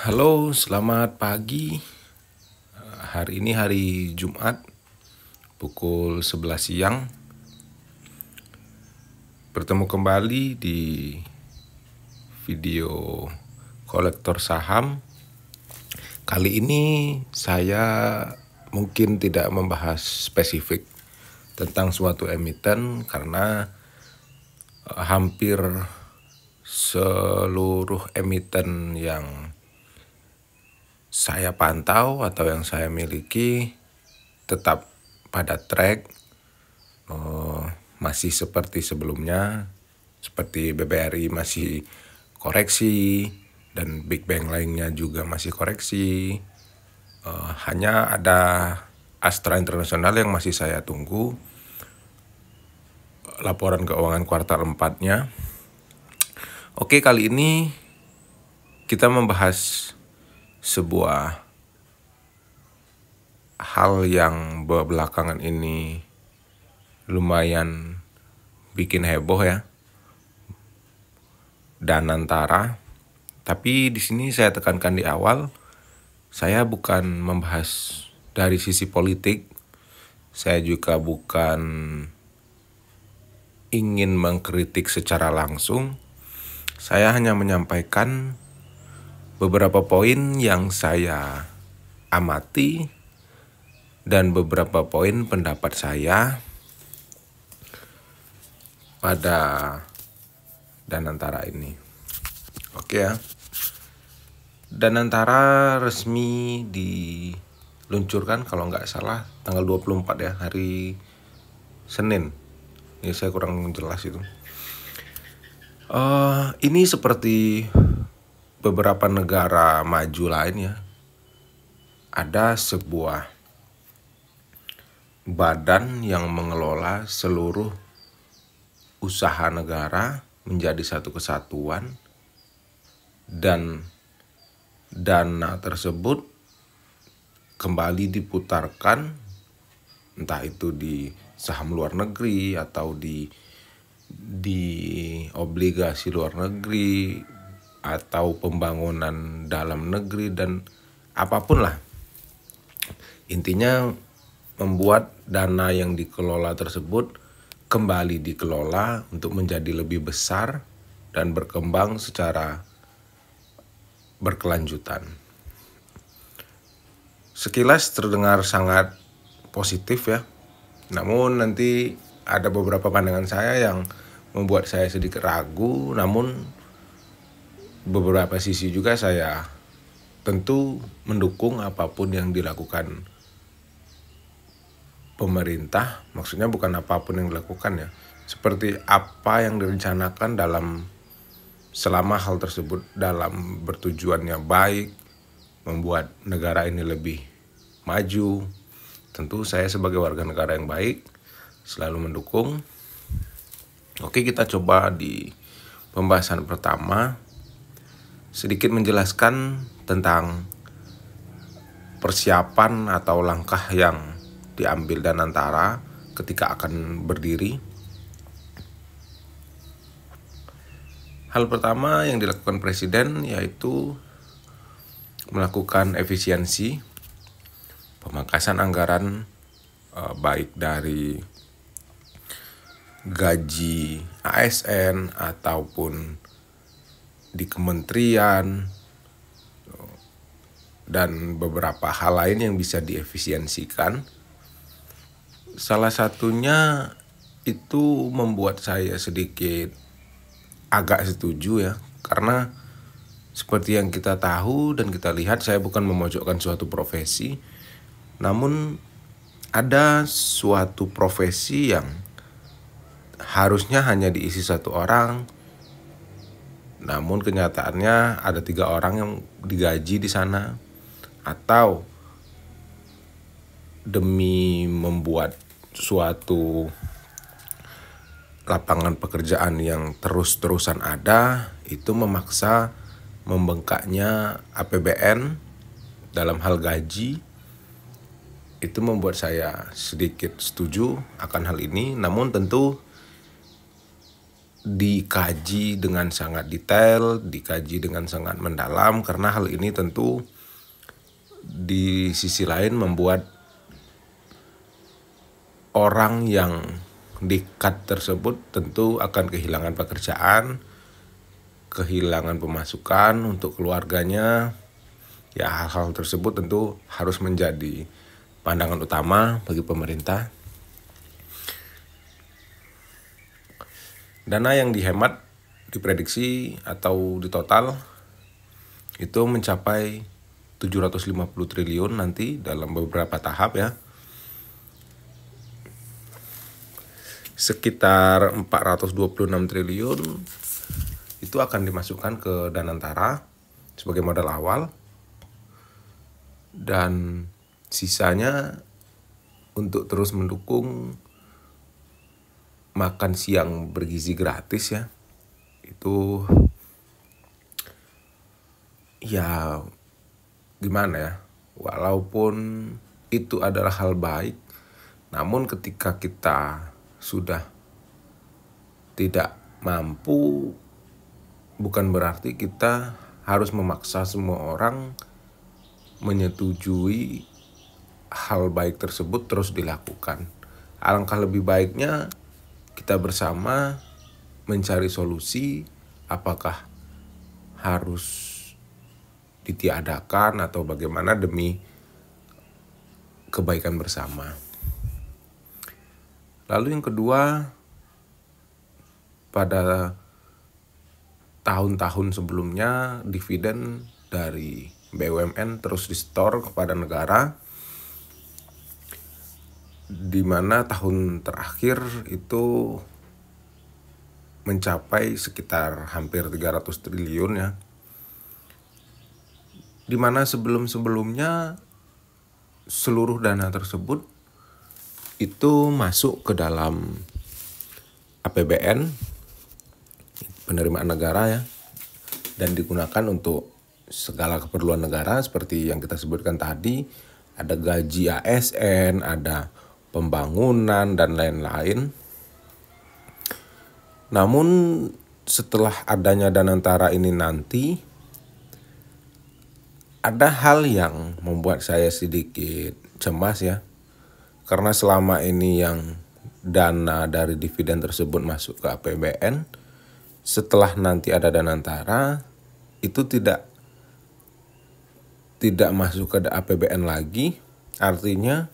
Halo, selamat pagi. Hari ini hari Jumat, pukul 11 siang. Bertemu kembali di video kolektor saham. Kali ini saya mungkin tidak membahas spesifik tentang suatu emiten karena hampir seluruh emiten yang saya pantau atau yang saya miliki tetap pada track, masih seperti sebelumnya, seperti BBRI masih koreksi dan Big Bang lainnya juga masih koreksi. Hanya ada Astra International yang masih saya tunggu laporan keuangan kuartal 4-nya. Oke, kali ini kita membahas sebuah hal yang belakangan ini lumayan bikin heboh ya, Danantara. Tapi di sini saya tekankan di awal, saya bukan membahas dari sisi politik. Saya juga bukan ingin mengkritik secara langsung. Saya hanya menyampaikan beberapa poin yang saya amati dan beberapa poin pendapat saya pada Danantara ini. Oke ya. Danantara resmi diluncurkan kalau nggak salah tanggal 24 ya, hari Senin. Ini saya kurang jelas itu. Ini seperti beberapa negara maju lain ya. Ada sebuah badan yang mengelola seluruh usaha negara menjadi satu kesatuan, dan dana tersebut kembali diputarkan entah itu di saham luar negeri atau di obligasi luar negeri atau pembangunan dalam negeri dan apapun lah. Intinya membuat dana yang dikelola tersebut kembali dikelola untuk menjadi lebih besar dan berkembang secara berkelanjutan. Sekilas terdengar sangat positif ya. Namun nanti ada beberapa pandangan saya yang membuat saya sedikit ragu, namun beberapa sisi juga saya tentu mendukung apapun yang dilakukan pemerintah. Maksudnya bukan apapun yang dilakukan ya, seperti apa yang direncanakan selama hal tersebut dalam bertujuannya baik, membuat negara ini lebih maju. Tentu saya sebagai warga negara yang baik selalu mendukung. Oke, kita coba di pembahasan pertama sedikit menjelaskan tentang persiapan atau langkah yang diambil Danantara ketika akan berdiri. Hal pertama yang dilakukan Presiden yaitu melakukan efisiensi, pemangkasan anggaran baik dari gaji ASN ataupun di kementerian dan beberapa hal lain yang bisa diefisiensikan. Salah satunya itu membuat saya sedikit agak setuju ya, karena seperti yang kita tahu dan kita lihat, saya bukan memojokkan suatu profesi, namun ada suatu profesi yang harusnya hanya diisi satu orang, namun kenyataannya ada 3 orang yang digaji di sana. Atau demi membuat suatu lapangan pekerjaan yang terus-terusan ada, itu memaksa membengkaknya APBN dalam hal gaji. Itu membuat saya sedikit setuju akan hal ini. Namun tentu dikaji dengan sangat detail, dikaji dengan sangat mendalam, karena hal ini tentu di sisi lain membuat orang yang di-cut tersebut tentu akan kehilangan pekerjaan, kehilangan pemasukan untuk keluarganya. Ya, hal-hal tersebut tentu harus menjadi pandangan utama bagi pemerintah. Dana yang dihemat diprediksi atau di total itu mencapai 750 triliun nanti dalam beberapa tahap ya. Sekitar 426 triliun itu akan dimasukkan ke Danantara sebagai modal awal, dan sisanya untuk terus mendukung makan siang bergizi gratis ya. Itu ya gimana ya, walaupun itu adalah hal baik, namun ketika kita sudah tidak mampu, bukan berarti kita harus memaksa semua orang menyetujui hal baik tersebut terus dilakukan. Alangkah lebih baiknya kita bersama mencari solusi, apakah harus ditiadakan atau bagaimana demi kebaikan bersama. Lalu yang kedua, pada tahun-tahun sebelumnya dividen dari BUMN terus disetor kepada negara, di mana tahun terakhir itu mencapai sekitar hampir 300 triliun ya. Di mana sebelum-sebelumnya seluruh dana tersebut itu masuk ke dalam APBN, penerimaan negara ya, dan digunakan untuk segala keperluan negara seperti yang kita sebutkan tadi, ada gaji ASN, ada pembangunan dan lain-lain. Namun setelah adanya Danantara ini nanti, ada hal yang membuat saya sedikit cemas ya. Karena selama ini yang dana dari dividen tersebut masuk ke APBN, setelah nanti ada Danantara, itu tidak masuk ke APBN lagi. Artinya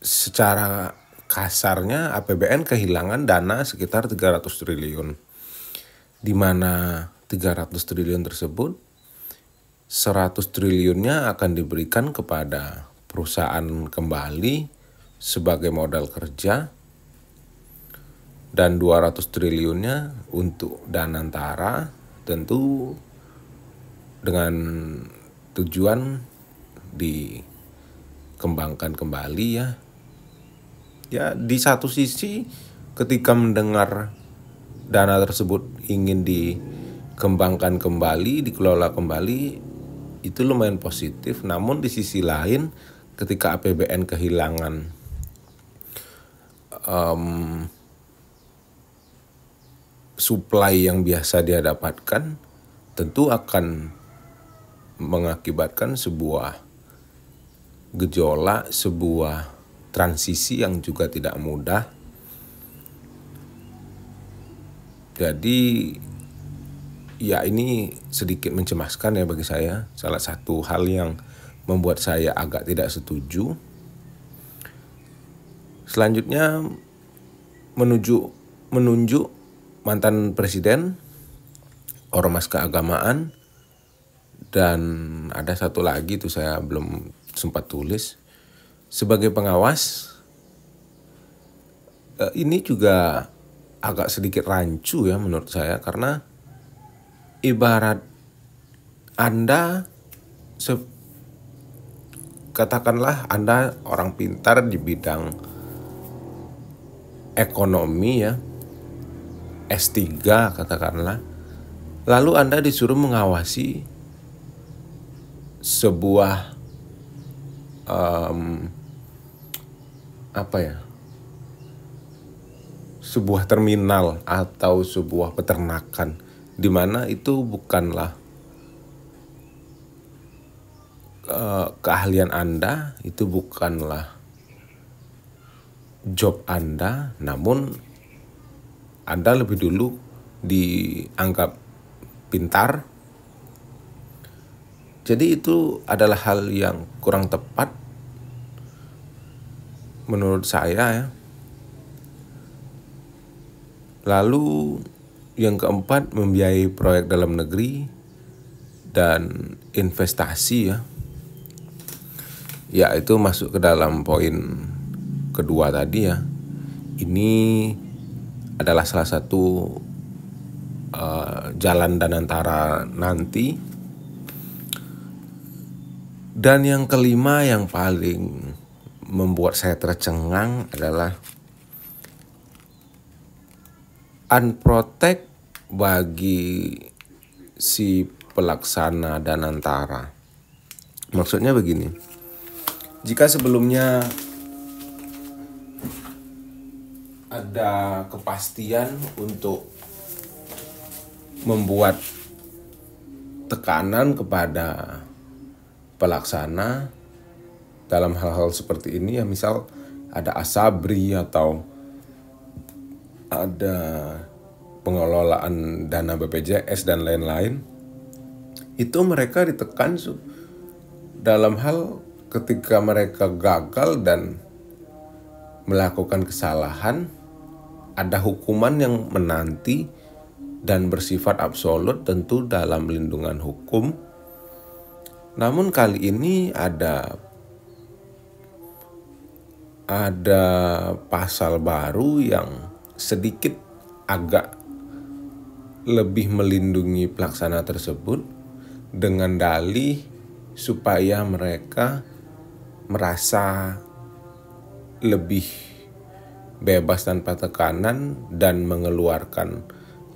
secara kasarnya APBN kehilangan dana sekitar 300 triliun. Di mana 300 triliun tersebut 100 triliunnya akan diberikan kepada perusahaan kembali sebagai modal kerja, dan 200 triliunnya untuk Danantara, tentu dengan tujuan dikembangkan kembali ya. Ya, di satu sisi ketika mendengar dana tersebut ingin dikembangkan kembali, dikelola kembali, itu lumayan positif. Namun di sisi lain ketika APBN kehilangan supply yang biasa dia dapatkan, tentu akan mengakibatkan sebuah gejolak, sebuah transisi yang juga tidak mudah. Jadi ya ini sedikit mencemaskan ya bagi saya. Salah satu hal yang membuat saya agak tidak setuju. Selanjutnya menunjuk mantan presiden, ormas keagamaan, dan ada satu lagi tuh saya belum sempat tulis sebagai pengawas. Ini juga agak sedikit rancu ya menurut saya, karena ibarat Anda katakanlah Anda orang pintar di bidang ekonomi ya, S3 katakanlah, lalu Anda disuruh mengawasi sebuah sebuah terminal atau sebuah peternakan, di mana itu bukanlah keahlian Anda, itu bukanlah job Anda, namun Anda lebih dulu dianggap pintar. Jadi itu adalah hal yang kurang tepat menurut saya ya. Lalu yang keempat, membiayai proyek dalam negeri dan investasi ya. Ya, itu masuk ke dalam poin kedua tadi ya. Ini adalah salah satu jalan Danantara nanti. Dan yang kelima yang paling membuat saya tercengang adalah unprotect bagi si pelaksana Danantara. Maksudnya begini, jika sebelumnya ada kepastian untuk membuat tekanan kepada pelaksana dalam hal-hal seperti ini ya, misal ada asabri atau ada pengelolaan dana BPJS dan lain-lain, itu mereka ditekan dalam hal ketika mereka gagal dan melakukan kesalahan, ada hukuman yang menanti dan bersifat absolut tentu dalam lindungan hukum. Namun kali ini ada pasal baru yang sedikit agak lebih melindungi pelaksana tersebut dengan dalih supaya mereka merasa lebih bebas tanpa tekanan dan mengeluarkan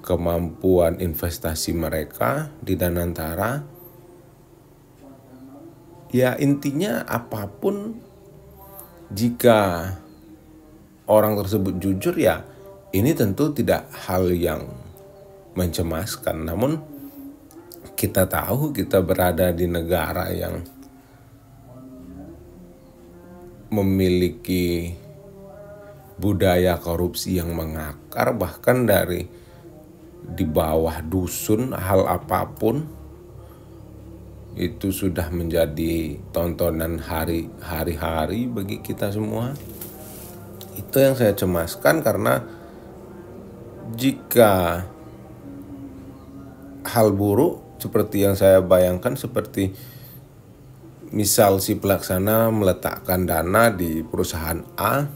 kemampuan investasi mereka di Danantara. Ya, intinya apapun, jika orang tersebut jujur ya, ini tentu tidak hal yang mencemaskan. Namun kita tahu kita berada di negara yang memiliki budaya korupsi yang mengakar, bahkan dari di bawah dusun hal apapun itu sudah menjadi tontonan hari-hari bagi kita semua. Itu yang saya cemaskan, karena jika hal buruk seperti yang saya bayangkan, seperti misal si pelaksana meletakkan dana di perusahaan A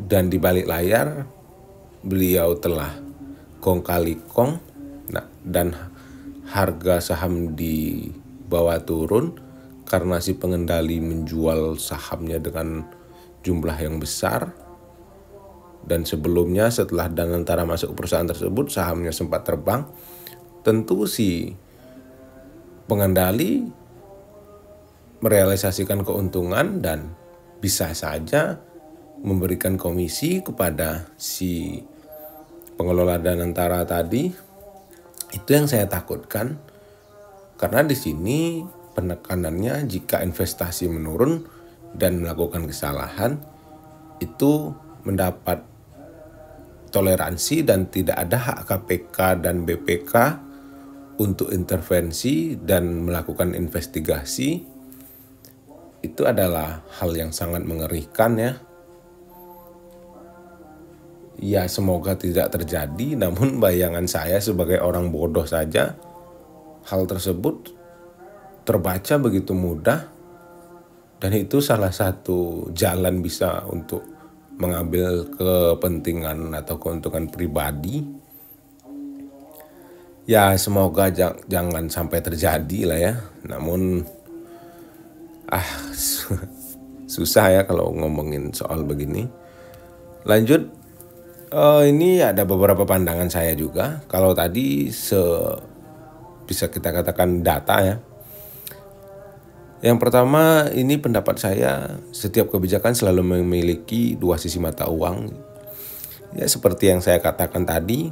dan di balik layar beliau telah kong kali kong, dan harga saham di bawah turun karena si pengendali menjual sahamnya dengan jumlah yang besar. Dan sebelumnya setelah Danantara masuk ke perusahaan tersebut, sahamnya sempat terbang. Tentu si pengendali merealisasikan keuntungan dan bisa saja memberikan komisi kepada si pengelola Danantara tadi. Itu yang saya takutkan, karena di sini penekanannya jika investasi menurun dan melakukan kesalahan itu mendapat toleransi dan tidak ada hak KPK dan BPK untuk intervensi dan melakukan investigasi. Itu adalah hal yang sangat mengerikan ya. Ya, semoga tidak terjadi, namun bayangan saya sebagai orang bodoh saja, hal tersebut terbaca begitu mudah, dan itu salah satu jalan bisa untuk mengambil kepentingan atau keuntungan pribadi. Ya, semoga jangan sampai terjadi lah ya. Namun susah ya kalau ngomongin soal begini. Lanjut. Ini ada beberapa pandangan saya juga. Kalau tadi bisa kita katakan data ya. Yang pertama, ini pendapat saya, setiap kebijakan selalu memiliki dua sisi mata uang. Ya seperti yang saya katakan tadi,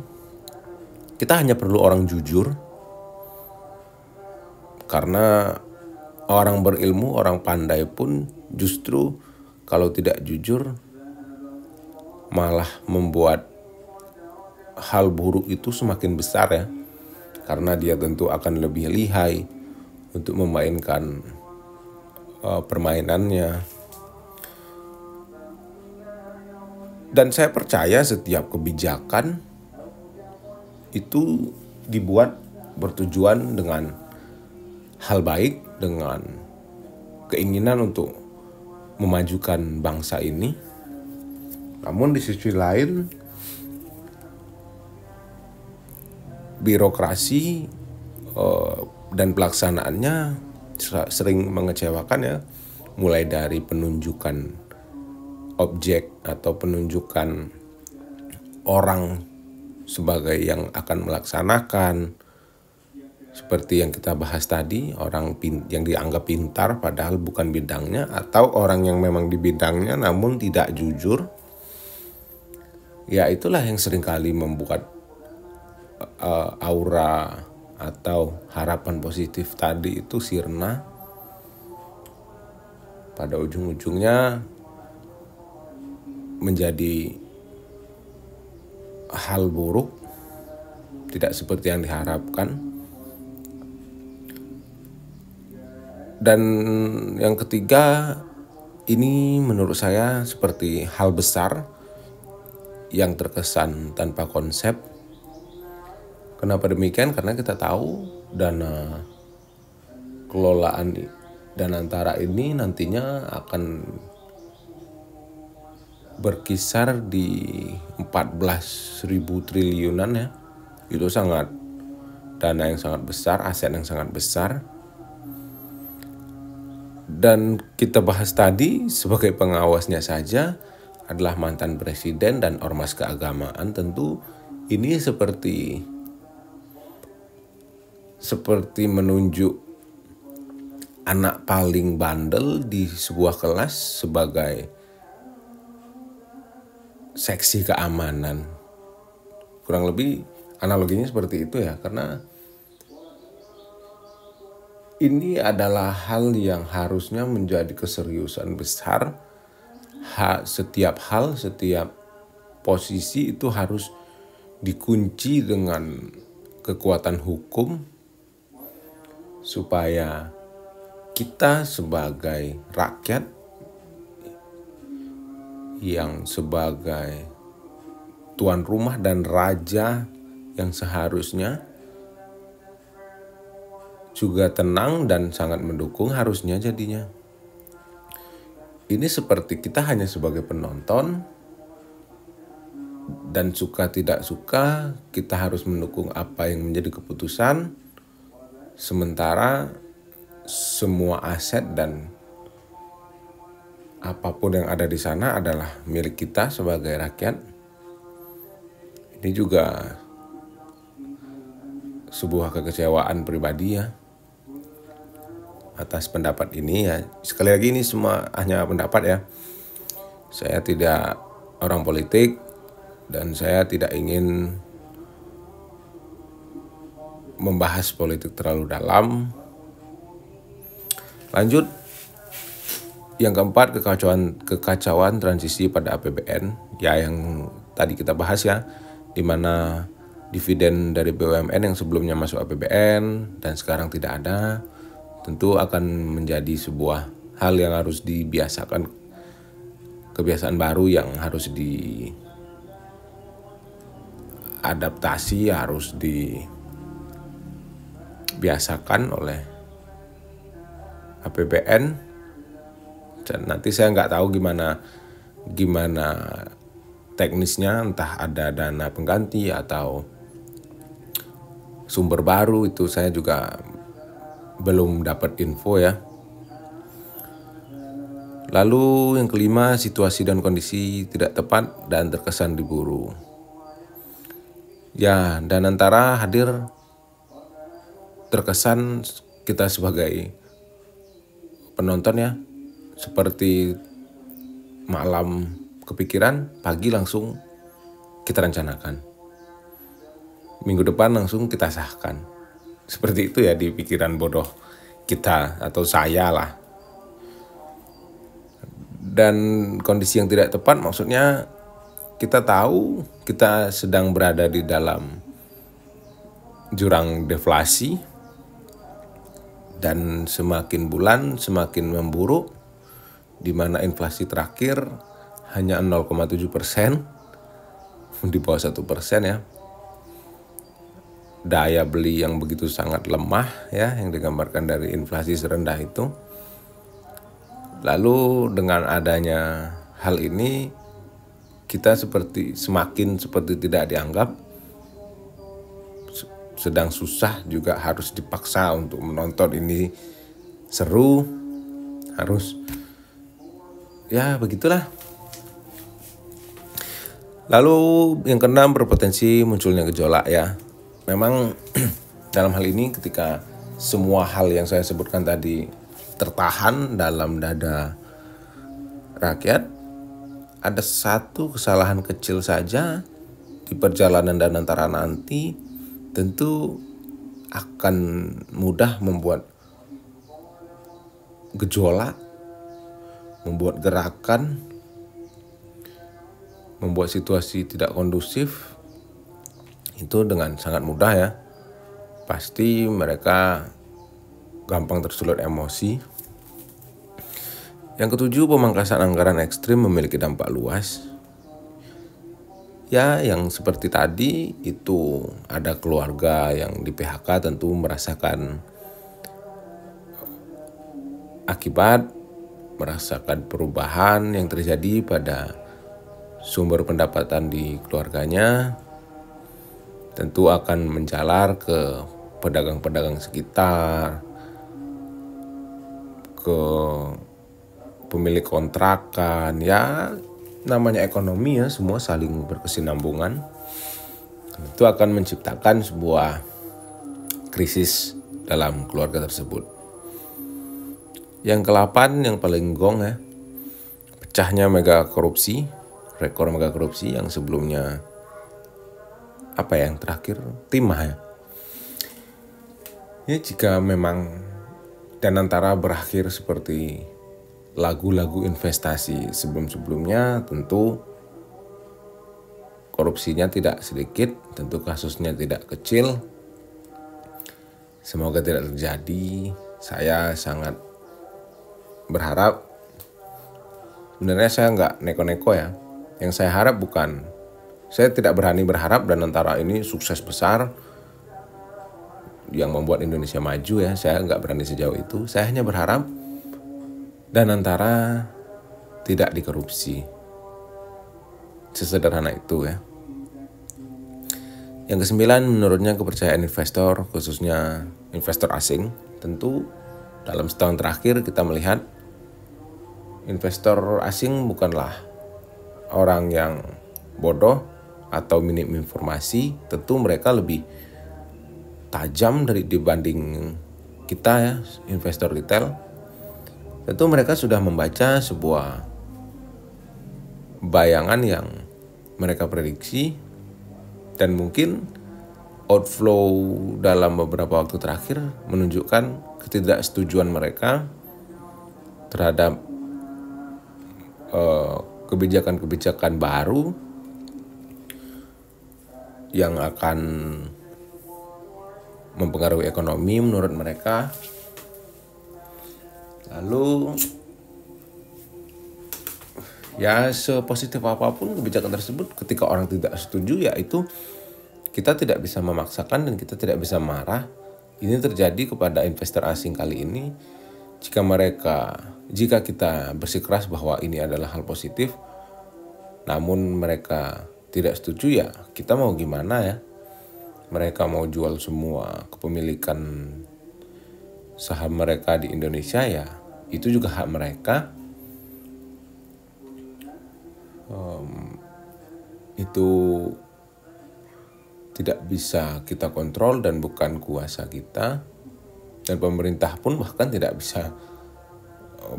kita hanya perlu orang jujur, karena orang berilmu, orang pandai pun justru kalau tidak jujur malah membuat hal buruk itu semakin besar ya. Karena dia tentu akan lebih lihai untuk memainkan permainannya. Dan saya percaya setiap kebijakan itu dibuat bertujuan dengan hal baik, dengan keinginan untuk memajukan bangsa ini. Namun di sisi lain, birokrasi dan pelaksanaannya sering mengecewakan ya. Mulai dari penunjukan objek atau penunjukan orang sebagai yang akan melaksanakan, seperti yang kita bahas tadi, orang yang dianggap pintar padahal bukan bidangnya, atau orang yang memang di bidangnya namun tidak jujur. Ya itulah yang seringkali membuat aura atau harapan positif tadi itu sirna. Pada ujung-ujungnya menjadi hal buruk, tidak seperti yang diharapkan. Dan yang ketiga, ini menurut saya seperti hal besar yang terkesan tanpa konsep. Kenapa demikian? Karena kita tahu dana kelolaan dan antara ini nantinya akan berkisar di 14.000 triliunan ya. Itu sangat dana yang sangat besar, aset yang sangat besar. Dan kita bahas tadi sebagai pengawasnya saja adalah mantan presiden dan ormas keagamaan. Tentu ini seperti menunjuk anak paling bandel di sebuah kelas sebagai seksi keamanan. Kurang lebih analoginya seperti itu ya, karena ini adalah hal yang harusnya menjadi keseriusan besar. Setiap posisi itu harus dikunci dengan kekuatan hukum, supaya kita sebagai rakyat yang sebagai tuan rumah dan raja yang seharusnya juga tenang dan sangat mendukung harusnya jadinya. Ini seperti kita hanya sebagai penonton, dan suka tidak suka kita harus mendukung apa yang menjadi keputusan, sementara semua aset dan apapun yang ada di sana adalah milik kita sebagai rakyat. Ini juga sebuah kekecewaan pribadi ya atas pendapat ini ya. Sekali lagi ini semua hanya pendapat ya. Saya tidak orang politik dan saya tidak ingin membahas politik terlalu dalam. Lanjut, yang keempat, kekacauan transisi pada APBN ya, yang tadi kita bahas ya, di mana dividen dari BUMN yang sebelumnya masuk APBN dan sekarang tidak ada, tentu akan menjadi sebuah hal yang harus dibiasakan, kebiasaan baru yang harus diadaptasi, harus dibiasakan oleh APBN. Dan nanti saya nggak tahu gimana teknisnya, entah ada dana pengganti atau sumber baru, itu saya juga belum dapat info ya. Lalu yang kelima, situasi dan kondisi tidak tepat dan terkesan diburu. Ya, dan antara hadir terkesan kita sebagai penonton ya, seperti malam kepikiran, pagi langsung kita rencanakan. Minggu depan langsung kita sahkan. Seperti itu ya di pikiran bodoh kita atau saya lah. Dan kondisi yang tidak tepat maksudnya kita tahu kita sedang berada di dalam jurang deflasi dan semakin bulan semakin memburuk, di mana inflasi terakhir hanya 0,7%, di bawah 1% ya. Daya beli yang begitu sangat lemah ya, yang digambarkan dari inflasi serendah itu. Lalu dengan adanya hal ini kita semakin seperti tidak dianggap, sedang susah juga harus dipaksa untuk menonton ini, seru, harus ya begitulah. Lalu yang keenam, berpotensi munculnya gejolak ya. Memang dalam hal ini ketika semua hal yang saya sebutkan tadi tertahan dalam dada rakyat, ada satu kesalahan kecil saja di perjalanan dan antara nanti tentu akan mudah membuat gejolak, membuat gerakan, membuat situasi tidak kondusif. Itu dengan sangat mudah ya. Pasti mereka gampang tersulut emosi. Yang ketujuh, pemangkasan anggaran ekstrim memiliki dampak luas. Ya, yang seperti tadi itu ada keluarga yang di PHK tentu merasakan akibat, merasakan perubahan yang terjadi pada sumber pendapatan di keluarganya. Tentu akan menjalar ke pedagang-pedagang sekitar, ke pemilik kontrakan, ya namanya ekonomi ya, semua saling berkesinambungan. Itu akan menciptakan sebuah krisis dalam keluarga tersebut. Yang ke-8 yang paling gong ya, pecahnya mega korupsi, rekor mega korupsi yang sebelumnya yang terakhir timah ya. Ya jika memang Danantara berakhir seperti lagu-lagu investasi sebelum-sebelumnya, tentu korupsinya tidak sedikit, tentu kasusnya tidak kecil. Semoga tidak terjadi. Saya sangat berharap. Sebenarnya saya nggak neko-neko ya. Yang saya harap saya tidak berani berharap Danantara ini sukses besar yang membuat Indonesia maju ya. Saya nggak berani sejauh itu. Saya hanya berharap Danantara tidak dikorupsi. Sesederhana itu ya. Yang ke-9, menurutnya kepercayaan investor, khususnya investor asing. Tentu dalam setahun terakhir kita melihat investor asing bukanlah orang yang bodoh atau minim informasi. Tentu mereka lebih tajam dibanding kita ya, investor retail. Tentu mereka sudah membaca sebuah bayangan yang mereka prediksi, dan mungkin outflow dalam beberapa waktu terakhir menunjukkan ketidaksetujuan mereka terhadap kebijakan-kebijakan baru yang akan mempengaruhi ekonomi menurut mereka. Lalu ya sepositif apapun kebijakan tersebut, ketika orang tidak setuju ya itu kita tidak bisa memaksakan dan kita tidak bisa marah. Ini terjadi kepada investor asing kali ini. Jika kita bersikeras bahwa ini adalah hal positif, namun mereka tidak setuju, ya kita mau gimana ya. Mereka mau jual semua kepemilikan saham mereka di Indonesia, ya itu juga hak mereka. Itu tidak bisa kita kontrol dan bukan kuasa kita. Dan pemerintah pun bahkan tidak bisa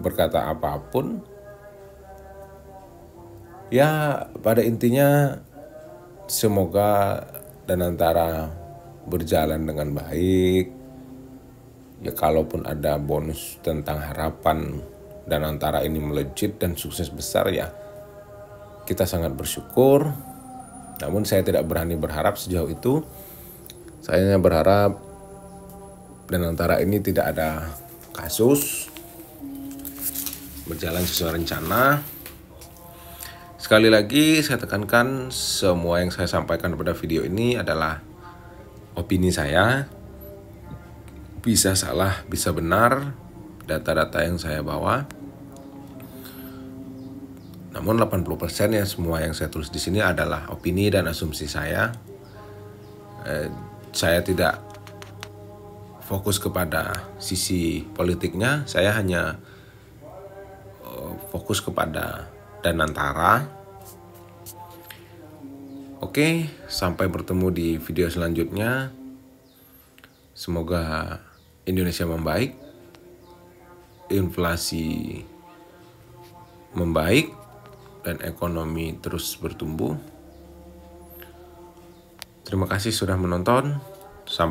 berkata apapun. Ya pada intinya semoga Danantara berjalan dengan baik. Ya kalaupun ada bonus tentang harapan Danantara ini melejit dan sukses besar, ya kita sangat bersyukur. Namun saya tidak berani berharap sejauh itu. Saya hanya berharap Danantara ini tidak ada kasus, berjalan sesuai rencana. Sekali lagi saya tekankan, semua yang saya sampaikan pada video ini adalah opini saya. Bisa salah, bisa benar data-data yang saya bawa. Namun 80% ya semua yang saya tulis di sini adalah opini dan asumsi saya. Saya tidak fokus kepada sisi politiknya, saya hanya fokus kepada Danantara. Oke, sampai bertemu di video selanjutnya. Semoga Indonesia membaik, inflasi membaik, dan ekonomi terus bertumbuh. Terima kasih sudah menonton. Sampai